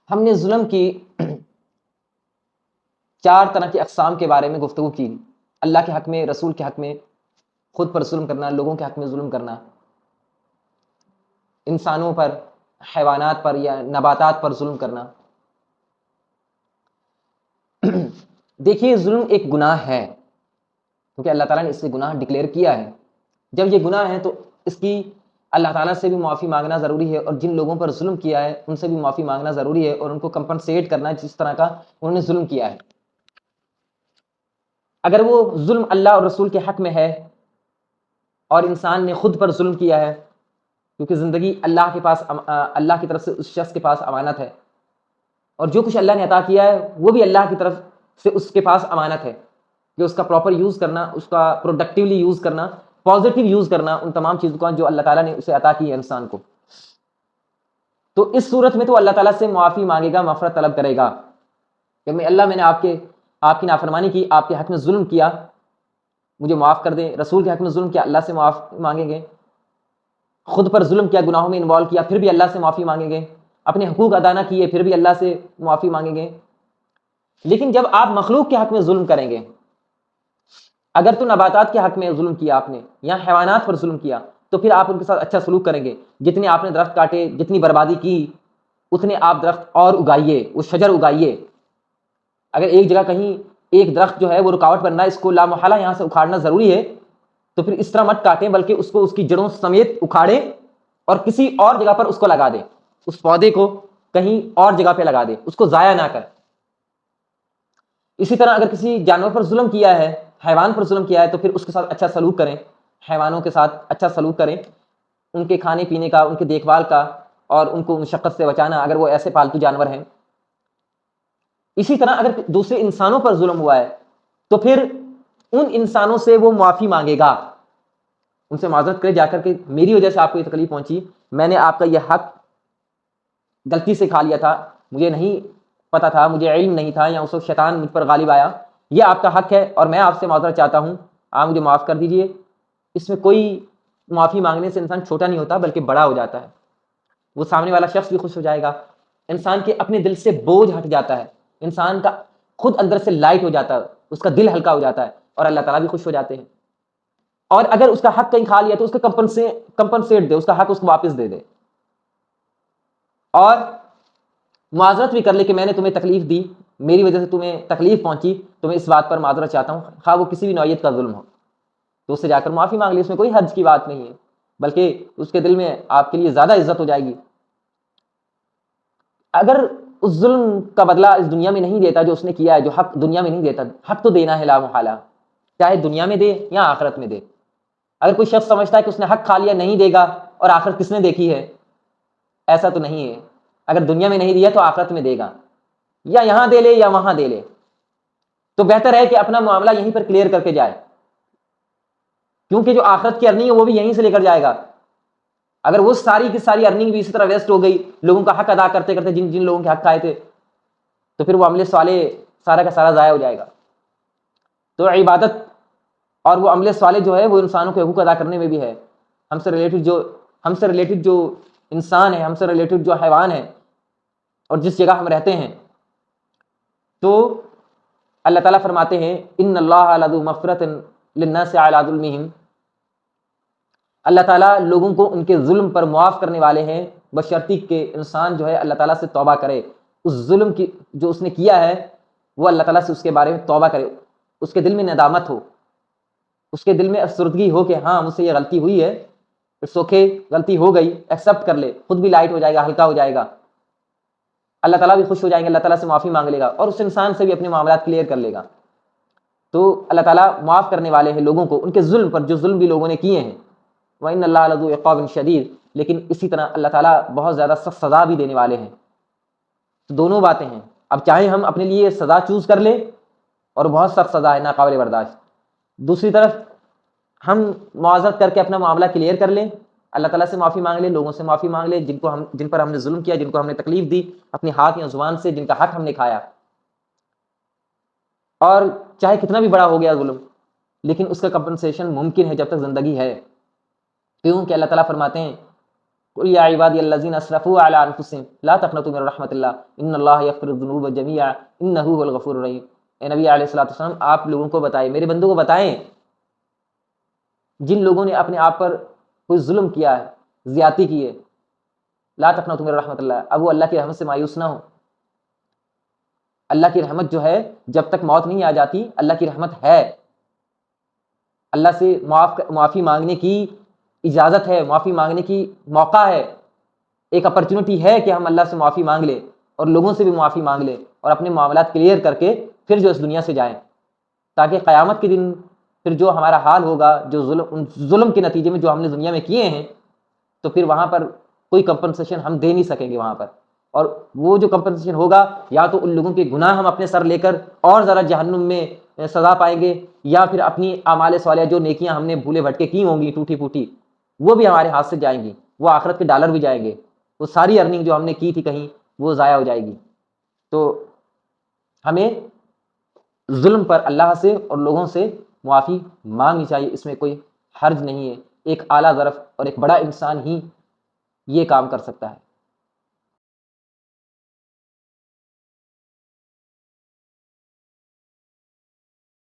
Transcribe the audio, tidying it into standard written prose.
ہم نے ظلم کی 4 طرح کی اقسام کے بارے میں گفتگو کی. اللہ کے حق میں، رسول کے حق میں، خود پر ظلم کرنا، لوگوں کے حق میں ظلم کرنا، انسانوں پر، حیوانات پر یا نباتات پر ظلم کرنا. دیکھیے ظلم ایک گناہ ہے کیونکہ اللہ تعالیٰ نے اس سے گناہ ڈکلیئر کیا ہے. جب یہ گناہ ہے تو اس کی اللہ تعالیٰ سے بھی معافی مانگنا ضروری ہے، اور جن لوگوں پر ظلم کیا ہے ان سے بھی معافی مانگنا ضروری ہے، اور ان کو کمپنسیٹ کرنا جس طرح کا انہوں نے ظلم کیا ہے. اگر وہ ظلم اللہ اور رسول کے حق میں ہے اور انسان نے خود پر ظلم کیا ہے، کیونکہ زندگی اللہ کے پاس، اللہ کی طرف سے اس شخص کے پاس امانت ہے، اور جو کچھ اللہ نے عطا کیا ہے وہ بھی اللہ کی طرف سے اس کے پاس امانت ہے کہ اس کا پراپر یوز کرنا، اس کا پروڈکٹیولی یوز کرنا، پازیٹیو یوز کرنا ان تمام چیزوں کا جو اللہ تعالیٰ نے اسے عطا کی ہے انسان کو. تو اس صورت میں تو اللہ تعالیٰ سے معافی مانگے گا، مغفرت طلب کرے گا کہ اللہ میں نے آپ کی نافرمانی کی، آپ کے حق میں ظلم کیا، مجھے معاف کر دیں. رسول کے حق میں ظلم کیا، اللہ سے معافی مانگیں گے. خود پر ظلم کیا، گناہوں میں انوالو کیا، پھر بھی اللہ سے معافی مانگیں گے. اپنے حقوق ادا نہ کیے، پھر بھی اللہ سے معافی مانگیں گے. لیکن جب آپ مخلوق کے حق میں ظلم کریں گے، اگر تو نباتات کے حق میں ظلم کیا آپ نے یا حیوانات پر ظلم کیا، تو پھر آپ ان کے ساتھ اچھا سلوک کریں گے. جتنے آپ نے درخت کاٹے، جتنی بربادی کی، اتنے آپ درخت اور اگائیے، وہ شجر اگائیے. اگر ایک جگہ کہیں ایک درخت جو ہے وہ رکاوٹ بن رہا ہے، اس کو لامحالہ یہاں سے اکھاڑنا ضروری ہے، تو پھر اس طرح مت کاٹیں، بلکہ اس کو اس کی جڑوں سمیت اکھاڑیں اور کسی اور جگہ پر اس کو لگا دیں. اس پودے کو کہیں اور جگہ پہ لگا دیں، اس کو ضائع نہ کریں. اسی طرح اگر کسی جانور پر ظلم کیا ہے، حیوان پر ظلم کیا ہے، تو پھر اس کے ساتھ اچھا سلوک کریں. حیوانوں کے ساتھ اچھا سلوک کریں، ان کے کھانے پینے کا، ان کی دیکھ بھال کا، اور ان کو مشقت سے بچانا اگر وہ ایسے پالتو جانور ہیں. اسی طرح اگر دوسرے انسانوں پر ظلم ہوا ہے تو پھر ان انسانوں سے وہ معافی مانگے گا، ان سے معذرت کرے جا کر کہ میری وجہ سے آپ کو یہ تکلیف پہنچی، میں نے آپ کا یہ حق غلطی سے کھا لیا تھا، مجھے نہیں پتا تھا، مجھے علم نہیں تھا، یا اس وقت شیطان مجھ پر غالب آیا، یہ آپ کا حق ہے اور میں آپ سے معذرت چاہتا ہوں، آپ مجھے معاف کر دیجئے. اس میں کوئی معافی مانگنے سے انسان چھوٹا نہیں ہوتا بلکہ بڑا ہو جاتا ہے. وہ سامنے والا شخص بھی خوش ہو جائے گا، انسان کے اپنے دل سے بوجھ ہٹ جاتا ہے، انسان کا خود اندر سے لائٹ ہو جاتا ہے، اس کا دل ہلکا ہو جاتا ہے، اور اللہ تعالیٰ بھی خوش ہو جاتے ہیں. اور اگر اس کا حق کہیں کھا لیا تو اس کا کمپنسیٹ دے، اس کا حق اس کو واپس دے دے، اور معذرت بھی کر لے کہ میں نے تمہیں تکلیف دی، میری وجہ سے تمہیں تکلیف پہنچی، تو میں اس بات پر معذرت چاہتا ہوں، خواہ وہ کسی بھی نوعیت کا ظلم ہو. تو اس سے جا کر معافی مانگ لی، اس میں کوئی حرج کی بات نہیں ہے، بلکہ اس کے دل میں آپ کے لیے زیادہ عزت ہو جائے گی. اگر اس ظلم کا بدلہ اس دنیا میں نہیں دیتا جو اس نے کیا ہے، جو حق دنیا میں نہیں دیتا، حق تو دینا ہے لا محالہ، چاہے دنیا میں دے یا آخرت میں دے. اگر کوئی شخص سمجھتا ہے کہ اس نے حق کھا لیا نہیں دے گا اور آخرت کس نے دیکھی ہے، ایسا تو نہیں ہے. اگر دنیا میں نہیں دیا تو آخرت میں دے گا، یا یہاں دے لے یا وہاں دے لے. تو بہتر ہے کہ اپنا معاملہ یہیں پر کلیئر کر کے جائے، کیونکہ جو آخرت کی ارننگ ہے وہ بھی یہیں سے لے کر جائے گا. اگر وہ ساری کی ساری ارننگ بھی اسی طرح ویسٹ ہو گئی لوگوں کا حق ادا کرتے کرتے، جن لوگوں کے حق کھائے تھے، تو پھر وہ عمل صالح سارا کا سارا ضائع ہو جائے گا. تو عبادت اور وہ عمل صالح جو ہے وہ انسانوں کے حقوق ادا کرنے میں بھی ہے. ہم سے ریلیٹڈ جو انسان ہے، ہم سے ریلیٹڈ جو حیوان ہے، اور جس جگہ ہم رہتے ہیں، تو اللہ تعالیٰ فرماتے ہیں ان اللہ لذو مغفرۃ للناس علی ظلمہم، اللہ تعالیٰ لوگوں کو ان کے ظلم پر معاف کرنے والے ہیں، بشرطی کہ انسان جو ہے اللہ تعالیٰ سے توبہ کرے، اس ظلم کی جو اس نے کیا ہے وہ اللہ تعالیٰ سے اس کے بارے میں توبہ کرے، اس کے دل میں ندامت ہو، اس کے دل میں افسردگی ہو کہ ہاں مجھ سے یہ غلطی ہوئی ہے، اٹس اوکے، غلطی ہو گئی، ایکسیپٹ کر لے، خود بھی لائٹ ہو جائے گا، ہلکا ہو جائے گا، اللہ تعالیٰ بھی خوش ہو جائیں گے، اللہ تعالیٰ سے معافی مانگ لے گا، اور اس انسان سے بھی اپنے معاملات کلیئر کر لے گا. تو اللہ تعالیٰ معاف کرنے والے ہیں لوگوں کو ان کے ظلم پر، جو ظلم بھی لوگوں نے کیے ہیں. وَإِنَّ اللَّهَ لَذُو عِقَابٍ شَدِيدٍ، لیکن اسی طرح اللہ تعالیٰ بہت زیادہ سخت سزا بھی دینے والے ہیں. تو دونوں باتیں ہیں، اب چاہے ہم اپنے لیے سزا چوز کر لیں، اور بہت سخت سزا ہے، ناقابل برداشت، دوسری طرف ہم معذرت کر کے اپنا معاملہ کلیئر کر لیں، اللہ تعالیٰ سے معافی مانگ لیں، لوگوں سے معافی مانگ لیں جن پر ہم نے ظلم کیا، جن کو ہم نے تکلیف دی اپنے ہاتھ یا زبان سے، جن کا حق ہم نے کھایا. اور چاہے کتنا بھی بڑا ہو گیا ظلم، لیکن اس کا کمپنسیشن ممکن ہے جب تک زندگی ہے. کیوں کہ اللہ تعالیٰ فرماتے ہیں قل یا عبادی الذین اسرفوا علی انفسہم لا تقنطوا من رحمۃ اللہ ان اللہ یغفر الذنوب جميعا انہ هو الغفور الرحیم۔ اے نبی علیہ الصلوۃ والسلام، آپ لوگوں کو بتائیں، میرے بندوں کو بتائیں، جن لوگوں نے اپنے آپ پر کوئی ظلم کیا ہے، زیادتی کی ہے، لا تقنطوا من رحمۃ اللہ، اب وہ اللہ کی رحمت سے مایوس نہ ہو۔ اللہ کی رحمت جو ہے جب تک موت نہیں آ جاتی، اللہ کی رحمت ہے، اللہ سے معافی مانگنے کی اجازت ہے، معافی مانگنے کی موقع ہے، ایک اپرچونٹی ہے کہ ہم اللہ سے معافی مانگ لیں اور لوگوں سے بھی معافی مانگ لیں اور اپنے معاملات کلیئر کر کے پھر جو اس دنیا سے جائیں، تاکہ قیامت کے دن پھر جو ہمارا حال ہوگا، جو ظلم کے نتیجے میں جو ہم نے دنیا میں کیے ہیں، تو پھر وہاں پر کوئی کمپنسیشن ہم دے نہیں سکیں گے وہاں پر، اور وہ جو کمپنسیشن ہوگا یا تو ان لوگوں کے گناہ ہم اپنے سر لے کر اور ذرا جہنم میں سزا پائیں گے، یا پھر اپنی اعمال صالحہ جو نیکیاں ہم نے بھولے بھٹکے کی ہوں گی ٹوٹی پھوٹی، وہ بھی ہمارے ہاتھ سے جائیں گی، وہ آخرت کے ڈالر بھی جائیں گے، وہ ساری ارننگ جو ہم نے کی تھی کہیں وہ ضائع ہو جائے گی۔ تو ہمیں ظلم پر اللہ سے اور لوگوں سے معافی مانگنی چاہیے، اس میں کوئی حرج نہیں ہے، ایک اعلیٰ ظرف اور ایک بڑا انسان ہی یہ کام کر سکتا ہے۔